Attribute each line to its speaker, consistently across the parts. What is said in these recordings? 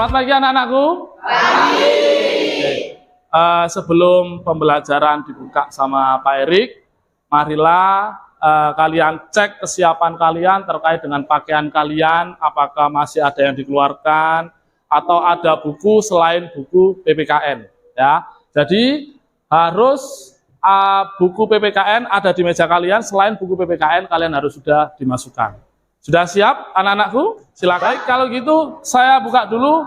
Speaker 1: Selamat pagi anak-anakku. Sebelum pembelajaran dibuka sama Pak Erik, marilah kalian cek kesiapan kalian terkait dengan pakaian kalian, apakah masih ada yang dikeluarkan atau ada buku selain buku PPKN. Ya, jadi harus buku PPKN ada di meja kalian, selain buku PPKN kalian harus sudah dimasukkan. Sudah siap anak-anakku? Silakan. Baik, kalau gitu saya buka dulu.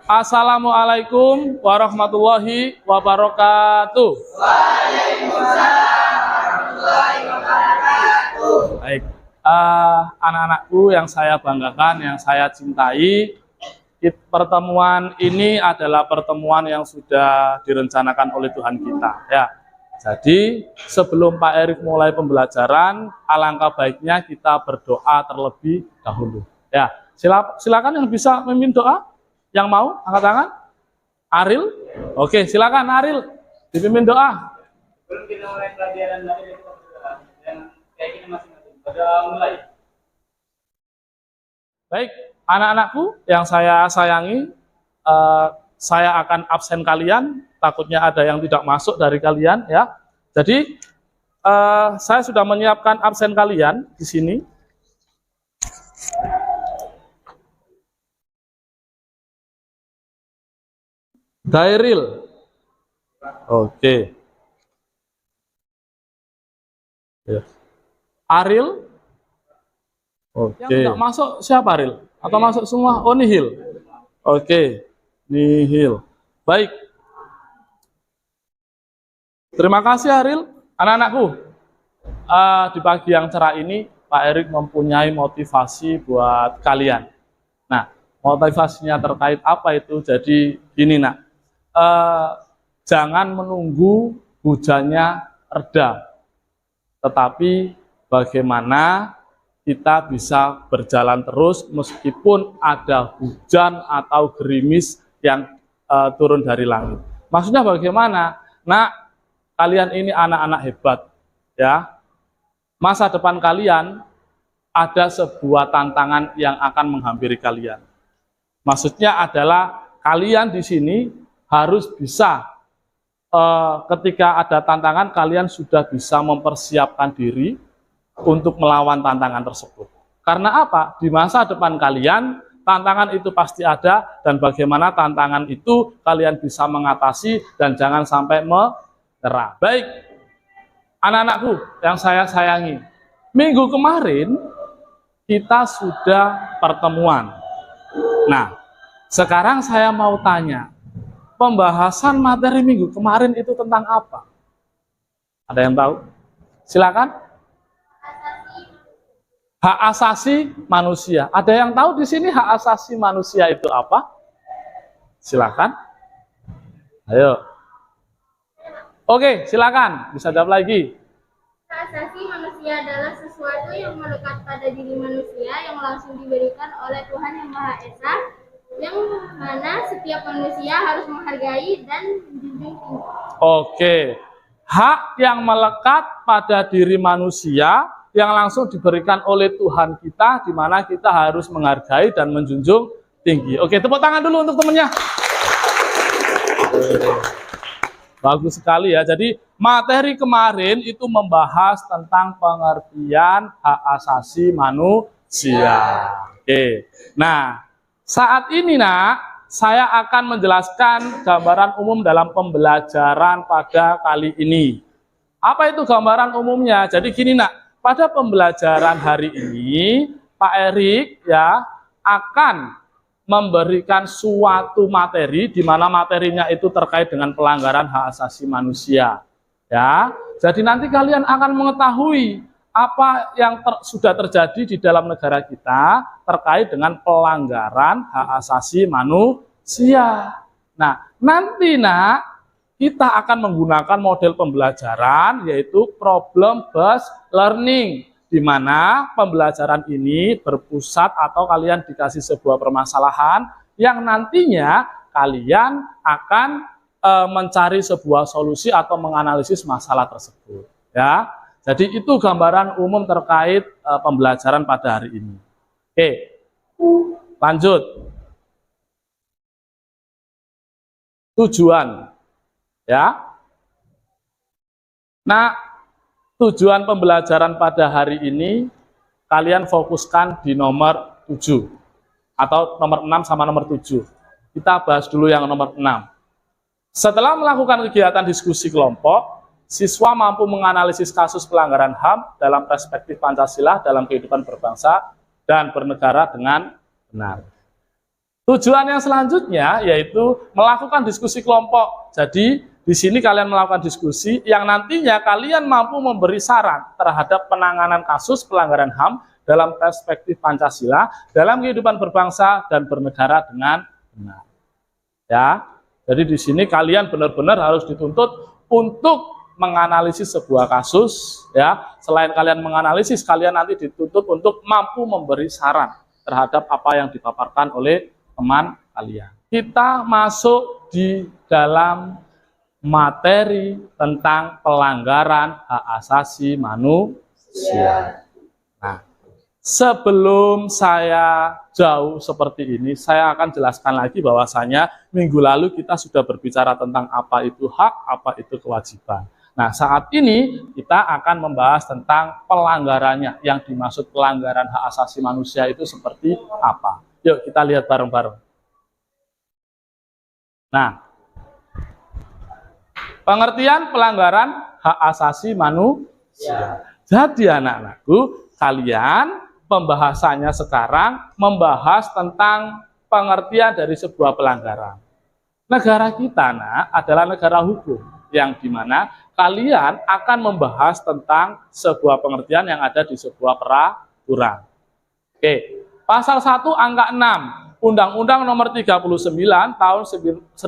Speaker 1: Assalamualaikum warahmatullahi wabarakatuh. Waalaikumsalam warahmatullahi wabarakatuh. Baik, anak-anakku yang saya banggakan, yang saya cintai, pertemuan ini adalah pertemuan yang sudah direncanakan oleh Tuhan kita. Ya, jadi sebelum Pak Erik mulai pembelajaran, alangkah baiknya kita berdoa terlebih dahulu. Ya, silakan yang bisa memimpin doa. Yang mau angkat tangan? Aril? Oke, silakan Aril dipimpin doa.
Speaker 2: Belum kita mulai pelajaran dari yang kayak gini masing-masing. Sudah mulai.
Speaker 1: Baik, anak-anakku yang saya sayangi, saya akan absen kalian. Takutnya ada yang tidak masuk dari kalian, ya. Jadi saya sudah menyiapkan absen kalian di sini. Dairil. Oke. Ya. Aril. Oke. Yang tidak masuk siapa Aril? Atau masuk semua? Oh, Nihil. Oke. Nihil. Baik. Terima kasih Aril. Anak-anakku, di pagi yang cerah ini Pak Erik mempunyai motivasi buat kalian. Nah, motivasinya terkait apa itu? Jadi gini nak. Jangan menunggu hujannya reda, tetapi bagaimana kita bisa berjalan terus meskipun ada hujan atau gerimis yang turun dari langit. Maksudnya bagaimana? Nah, kalian ini anak-anak hebat, ya. Masa depan kalian ada sebuah tantangan yang akan menghampiri kalian. Maksudnya adalah kalian di sini harus bisa, ketika ada tantangan, kalian sudah bisa mempersiapkan diri untuk melawan tantangan tersebut. Karena apa? Di masa depan kalian, tantangan itu pasti ada, dan bagaimana tantangan itu kalian bisa mengatasi dan jangan sampai menyerah. Baik, anak-anakku yang saya sayangi, minggu kemarin kita sudah pertemuan. Nah, sekarang saya mau tanya, pembahasan materi minggu kemarin itu tentang apa? Ada yang tahu? Silakan. Hak asasi manusia. Ada yang tahu di sini hak asasi manusia itu apa? Silakan. Ayo. Oke, silakan. Bisa jawab lagi.
Speaker 3: Hak asasi manusia adalah sesuatu yang melekat pada diri manusia yang langsung diberikan oleh Tuhan Yang Maha Esa, yang mana setiap manusia harus menghargai dan menjunjung tinggi.
Speaker 1: Oke, hak yang melekat pada diri manusia yang langsung diberikan oleh Tuhan kita, di mana kita harus menghargai dan menjunjung tinggi. Oke, tepuk tangan dulu untuk temennya. Bagus sekali ya. Jadi materi kemarin itu membahas tentang pengertian hak asasi manusia. Oke, nah saat ini nak, saya akan menjelaskan gambaran umum dalam pembelajaran pada kali ini. Apa itu gambaran umumnya? Jadi gini nak, pada pembelajaran hari ini, Pak Erik ya akan memberikan suatu materi, di mana materinya itu terkait dengan pelanggaran hak asasi manusia. Ya, jadi nanti kalian akan mengetahui apa yang sudah terjadi di dalam negara kita terkait dengan pelanggaran hak asasi manusia. Nah, nanti nak, kita akan menggunakan model pembelajaran yaitu problem based learning, di mana pembelajaran ini berpusat atau kalian dikasih sebuah permasalahan yang nantinya kalian akan mencari sebuah solusi atau menganalisis masalah tersebut. Ya. Jadi itu gambaran umum terkait pembelajaran pada hari ini. Oke, lanjut. tujuan. Ya. Nah, tujuan pembelajaran pada hari ini kalian fokuskan di nomor 7 atau nomor 6 sama nomor 7. Kita bahas dulu yang nomor 6. Setelah melakukan kegiatan diskusi kelompok, siswa mampu menganalisis kasus pelanggaran HAM dalam perspektif Pancasila dalam kehidupan berbangsa dan bernegara dengan benar. Tujuan yang selanjutnya yaitu melakukan diskusi kelompok. Jadi, di sini kalian melakukan diskusi yang nantinya kalian mampu memberi saran terhadap penanganan kasus pelanggaran HAM dalam perspektif Pancasila dalam kehidupan berbangsa dan bernegara dengan benar. Ya, jadi di sini kalian benar-benar harus dituntut untuk menganalisis sebuah kasus. Ya, selain kalian menganalisis, kalian nanti dituntut untuk mampu memberi saran terhadap apa yang dipaparkan oleh teman kalian. Kita masuk di dalam materi tentang pelanggaran hak asasi manusia. Nah, sebelum saya jauh seperti ini, saya akan jelaskan lagi bahwasanya minggu lalu kita sudah berbicara tentang apa itu hak, apa itu kewajiban. Nah, saat ini kita akan membahas tentang pelanggarannya. Yang dimaksud pelanggaran hak asasi manusia itu seperti apa? Yuk kita lihat bareng-bareng. Nah, pengertian pelanggaran hak asasi manusia. Jadi anak-anakku, kalian pembahasannya sekarang membahas tentang pengertian dari sebuah pelanggaran. Negara kita adalah negara hukum, yang dimana kalian akan membahas tentang sebuah pengertian yang ada di sebuah peraturan. Oke, pasal 1 angka 6, Undang-Undang nomor 39 tahun 1999.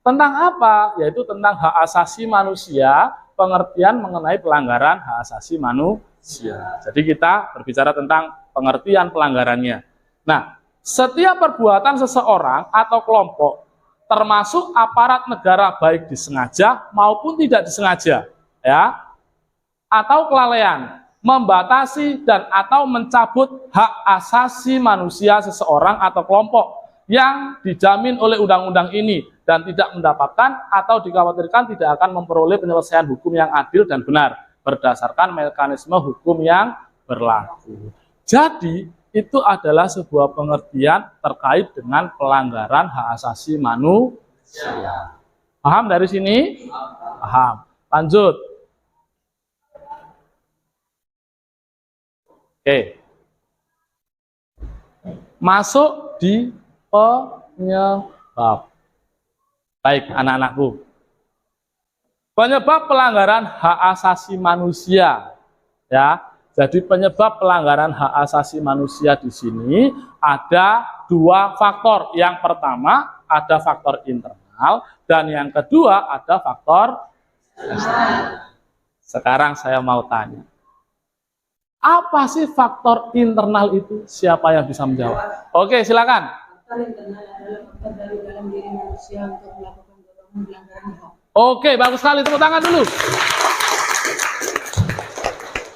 Speaker 1: Tentang apa? Yaitu tentang hak asasi manusia, pengertian mengenai pelanggaran hak asasi manusia. Jadi kita berbicara tentang pengertian pelanggarannya. Nah, setiap perbuatan seseorang atau kelompok, termasuk aparat negara baik disengaja maupun tidak disengaja, ya, atau kelalaian, membatasi dan atau mencabut hak asasi manusia seseorang atau kelompok yang dijamin oleh undang-undang ini dan tidak mendapatkan atau dikhawatirkan tidak akan memperoleh penyelesaian hukum yang adil dan benar berdasarkan mekanisme hukum yang berlaku. Jadi, itu adalah sebuah pengertian terkait dengan pelanggaran hak asasi manusia. Paham dari sini? Paham. Lanjut. Oke. Masuk di penyebab. Baik, anak-anakku. Penyebab pelanggaran hak asasi manusia, ya. Jadi penyebab pelanggaran hak asasi manusia di sini ada dua faktor. Yang pertama ada faktor internal dan yang kedua ada faktor eksternal. Sekarang saya mau tanya, apa sih faktor internal itu? Siapa yang bisa menjawab? Oke, silakan.
Speaker 4: Faktor internal adalah faktor dari dalam diri manusia untuk melakukan pelanggaran HAM.
Speaker 1: Oke, bagus sekali. Tepuk tangan dulu.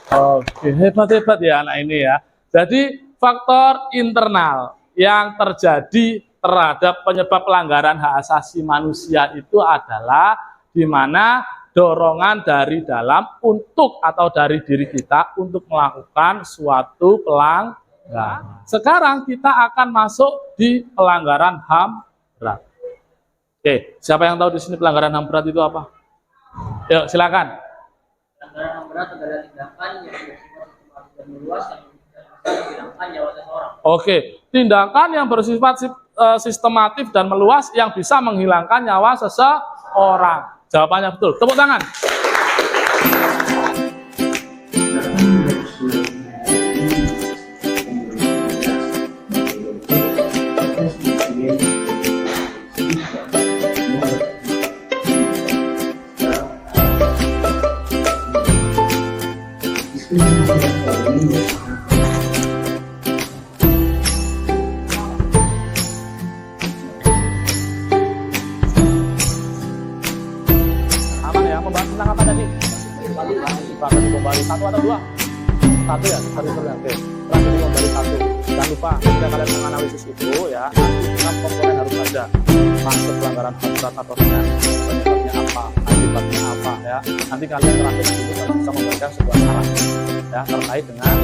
Speaker 1: Oke, hebat-hebat ya anak ini ya. Jadi faktor internal yang terjadi terhadap penyebab pelanggaran hak asasi manusia itu adalah di mana dorongan dari dalam untuk atau dari diri kita untuk melakukan suatu pelanggaran. Sekarang kita akan masuk di pelanggaran HAM berat. Oke, siapa yang tahu di sini pelanggaran HAM berat itu apa? Yuk, silakan.
Speaker 2: Pelanggaran HAM berat adalah tindakan yang bersifat sistematis dan meluas yang menghilangkan nyawa seseorang.
Speaker 1: Oke, tindakan yang bersifat sistematif dan meluas yang bisa menghilangkan nyawa seseorang. Jawabannya betul. Tepuk tangan. Tentang apa tadi? Strategi kembali satu atau dua? Satu ya, sorry. Oke. Strategi kembali satu. Jangan lupa ketika kalian menganalisis itu ya, nanti 6 komponen harus ada. pelanggaran HAM berat atau ringan, penyebabnya apa, akibatnya apa ya. Nanti kalian terakhir dulu kalau bisa memberikan sebuah saran ya terkait dengan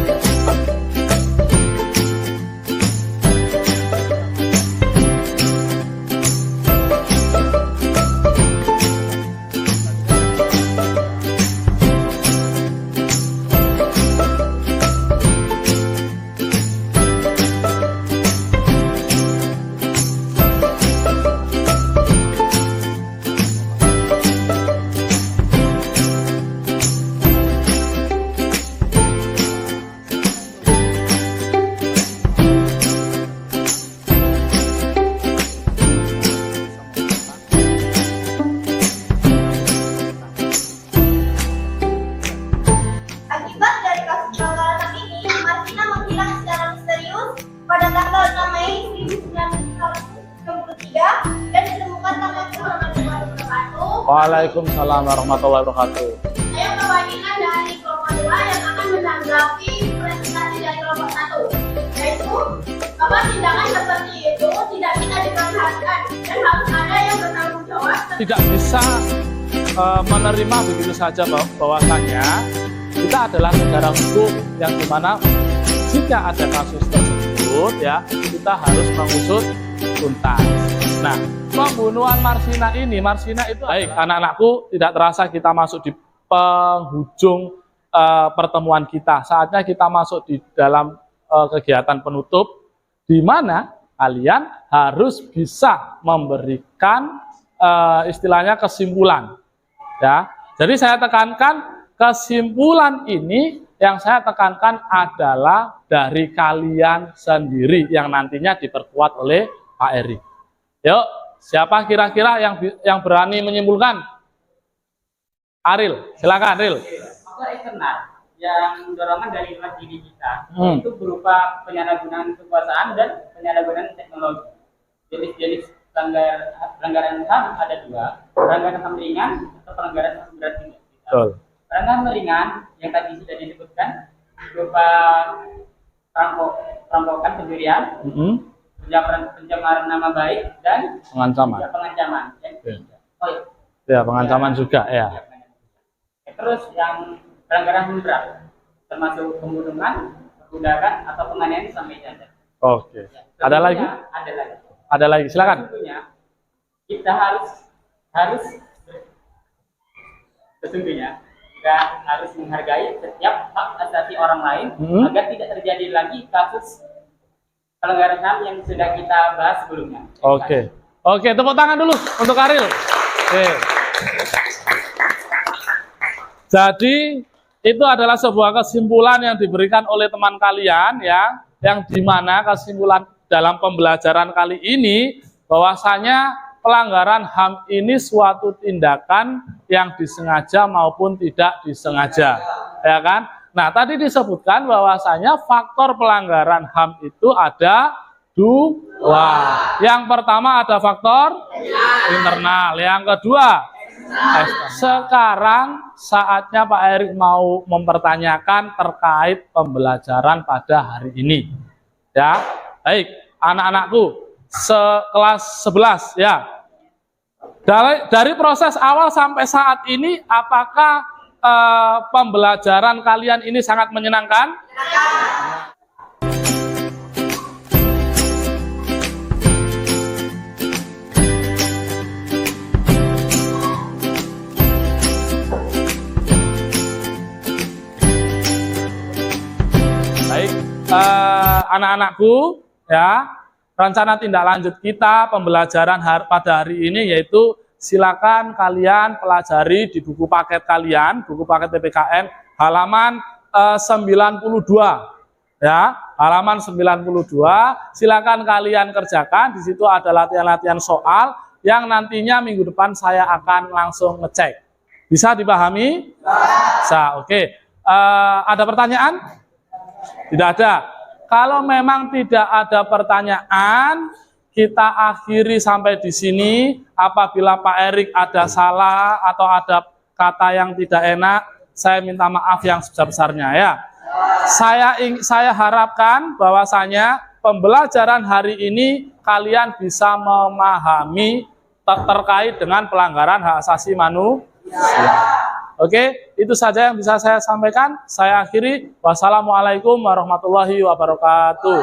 Speaker 3: Akibat dari kasus pelanggaran ini, Martina menghilang secara misterius pada tanggal 6 Mei 1993 dan ditemukan tanggal 10 November 2021.
Speaker 1: Waalaikumsalam warahmatullahi wabarakatuh.
Speaker 3: Saya kewajiban dari kelompok 2 yang akan menanggapi presentasi dari kelompok 1, yaitu bahwa tindakan seperti itu tidak bisa diperlihatkan dan harus ada yang bertanggung jawab.
Speaker 1: Tidak bisa menerima begitu saja bahwasanya kita adalah negara hukum yang dimana jika ada kasus tersebut ya kita harus mengusut tuntas. Nah, pembunuhan Martina itu baik anak-anakku, tidak terasa kita masuk di penghujung pertemuan kita. Saatnya kita masuk di dalam kegiatan penutup di mana kalian harus bisa memberikan istilahnya kesimpulan ya. Jadi saya tekankan kesimpulan ini yang saya tekankan adalah dari kalian sendiri yang nantinya diperkuat oleh Pak Erik. Yuk, siapa kira-kira yang berani menyimpulkan? Aril, silakan Aril.
Speaker 2: Faktor eksternal yang dorongan dari luar diri kita itu berupa penyalahgunaan kekuasaan dan penyalahgunaan teknologi. Jenis-jenis pelanggaran HAM ada 2, pelanggaran HAM ringan atau pelanggaran HAM berat.
Speaker 1: Betul.
Speaker 2: Pelanggaran ringan yang tadi sudah disebutkan berupa perampokan, pencurian, pencemaran nama baik dan
Speaker 1: Pengancaman.
Speaker 2: pengancaman.
Speaker 1: Ya, pengancaman juga ya.
Speaker 2: Terus yang pelanggaran HAM berat termasuk pembunuhan, perbudakan atau penganiayaan sampai cacat.
Speaker 1: Oke. Ada lagi?
Speaker 2: Ada lagi.
Speaker 1: Ada lagi, silakan.
Speaker 2: Sesungguhnya kita harus menghargai setiap hak asasi orang lain agar tidak terjadi lagi kasus pelanggaran HAM yang sudah kita bahas sebelumnya.
Speaker 1: Oke. Oke, tepuk tangan dulu untuk Aril. Oke. Jadi itu adalah sebuah kesimpulan yang diberikan oleh teman kalian ya, yang dimana kesimpulan dalam pembelajaran kali ini bahwasanya pelanggaran HAM ini suatu tindakan yang disengaja maupun tidak disengaja, ya kan? Nah, tadi disebutkan bahwasanya faktor pelanggaran HAM itu ada 2. Yang pertama ada faktor internal, yang kedua sekarang saatnya Pak Erik mau mempertanyakan terkait pembelajaran pada hari ini. Ya, baik, anak-anakku sekelas 11 ya. Dari proses awal sampai saat ini, apakah pembelajaran kalian ini sangat menyenangkan? Baik, anak-anakku ya, rencana tindak lanjut kita pembelajaran pada hari ini yaitu silakan kalian pelajari di buku paket kalian, buku paket PPKN halaman 92 ya, halaman 92. Silakan kalian kerjakan. Di situ ada latihan-latihan soal yang nantinya minggu depan saya akan langsung ngecek. Bisa dipahami? Bisa. Oke. Ada pertanyaan? Tidak ada. Kalau memang tidak ada pertanyaan, kita akhiri sampai di sini. Apabila Pak Erik ada salah atau ada kata yang tidak enak, saya minta maaf yang sebesar-besarnya ya. Saya harapkan bahwasanya pembelajaran hari ini kalian bisa memahami terkait dengan pelanggaran hak asasi manusia. Oke, itu saja yang bisa saya sampaikan. Saya akhiri. Wassalamualaikum warahmatullahi wabarakatuh.